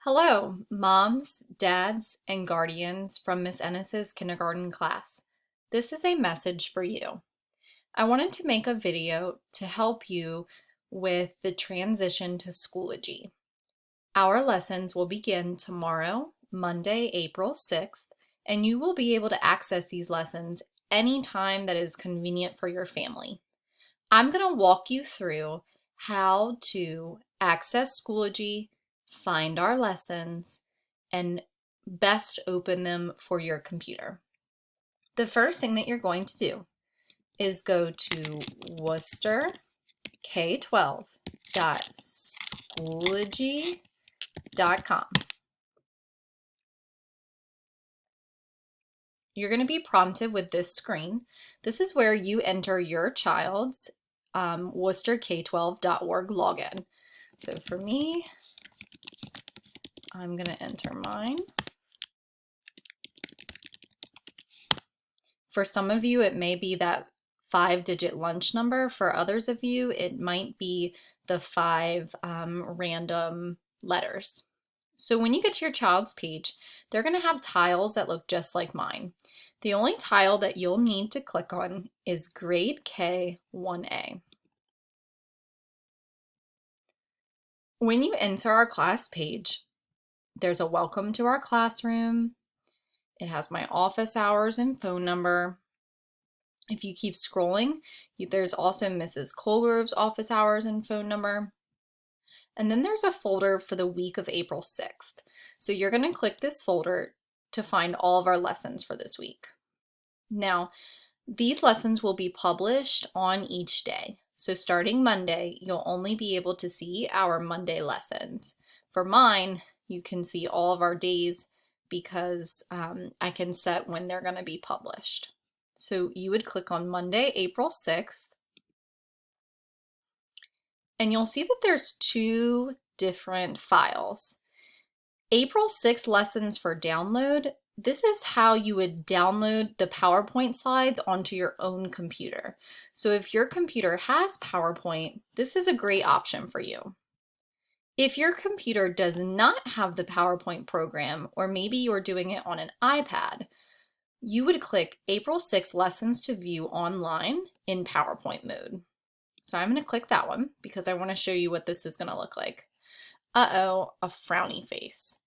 Hello, moms, dads, and guardians from Miss Ennis's kindergarten class. This is a message for you. I wanted to make a video to help you with the transition to Schoology. Our lessons will begin tomorrow, Monday, April 6th, and you will be able to access these lessons anytime that is convenient for your family. I'm going to walk you through how to access Schoology, find our lessons, and best open them for your computer. The first thing that you're going to do is go to worcesterk12.schoology.com. You're going to be prompted with this screen. This is where you enter your child's worcesterk12.org login. So for me, I'm going to enter mine. For some of you, it may be that 5-digit lunch number. For others of you, it might be the 5 random letters. So when you get to your child's page, they're going to have tiles that look just like mine. The only tile that you'll need to click on is Grade K 1A. When you enter our class page, there's a welcome to our classroom. It has my office hours and phone number. If you keep scrolling, there's also Mrs. Colgrove's office hours and phone number. And then there's a folder for the week of April 6th. So you're going to click this folder to find all of our lessons for this week. Now, these lessons will be published on each day. So starting Monday, you'll only be able to see our Monday lessons. For mine, you can see all of our days because I can set when they're going to be published. So you would click on Monday, April 6th, and you'll see that there's 2 different files. April 6th lessons for download. This is how you would download the PowerPoint slides onto your own computer. So if your computer has PowerPoint, this is a great option for you. If your computer does not have the PowerPoint program, or maybe you're doing it on an iPad, you would click April 6 lessons to view online in PowerPoint mode. So I'm going to click that one because I want to show you what this is going to look like. Uh-oh, a frowny face.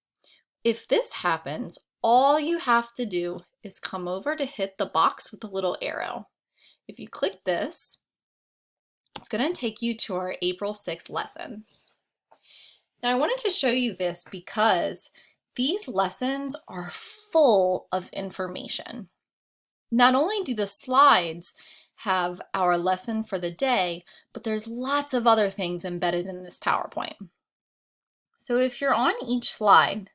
If this happens, all you have to do is come over to hit the box with the little arrow. If you click this, it's going to take you to our April 6 lessons. Now I wanted to show you this because these lessons are full of information. Not only do the slides have our lesson for the day, but there's lots of other things embedded in this PowerPoint. So if you're on each slide,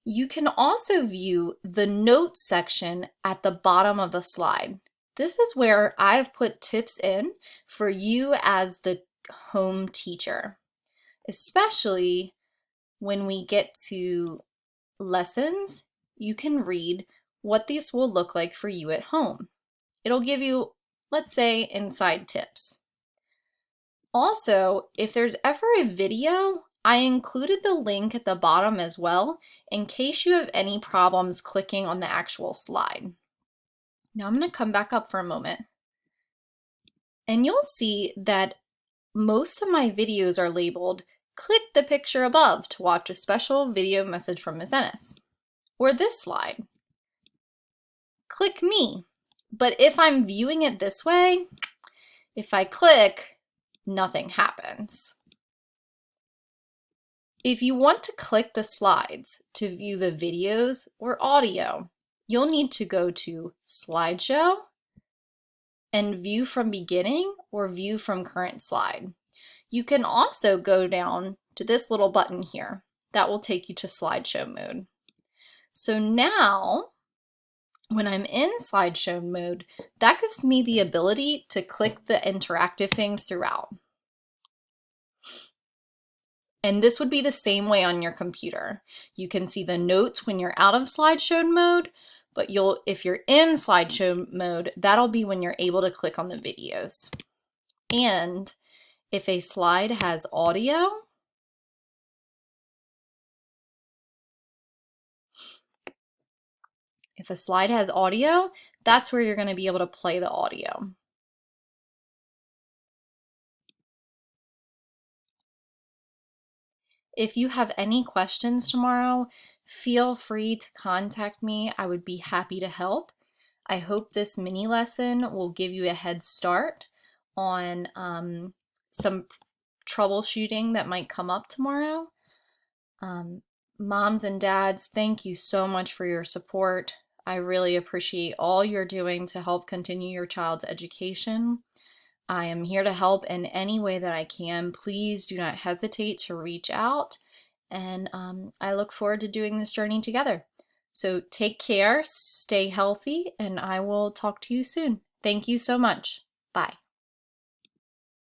you can also view the notes section at the bottom of the slide. This is where I've put tips in for you as the home teacher, especially when we get to lessons. You can read what these will look like for you at home. It'll give you, let's say, inside tips. Also, if there's ever a video, I included the link at the bottom as well in case you have any problems clicking on the actual slide. Now I'm going to come back up for a moment, and you'll see that most of my videos are labeled "Click the picture above to watch a special video message from Ms. Ennis," or this slide, "Click me." But if I'm viewing it this way, if I click, nothing happens. If you want to click the slides to view the videos or audio, you'll need to go to Slideshow and View from Beginning or View from Current Slide. You can also go down to this little button here. That will take you to slideshow mode. So now, when I'm in slideshow mode, that gives me the ability to click the interactive things throughout. And this would be the same way on your computer. You can see the notes when you're out of slideshow mode, but if you're in slideshow mode, that'll be when you're able to click on the videos. And if a slide has audio, a slide has audio, that's where you're going to be able to play the audio. If you have any questions tomorrow, feel free to contact me. I would be happy to help. I hope this mini lesson will give you a head start on some troubleshooting that might come up tomorrow. Moms and dads, thank you so much for your support. I really appreciate all you're doing to help continue your child's education. I am here to help in any way that I can. Please do not hesitate to reach out, and I look forward to doing this journey together. So take care, stay healthy, and I will talk to you soon. Thank you so much. Bye.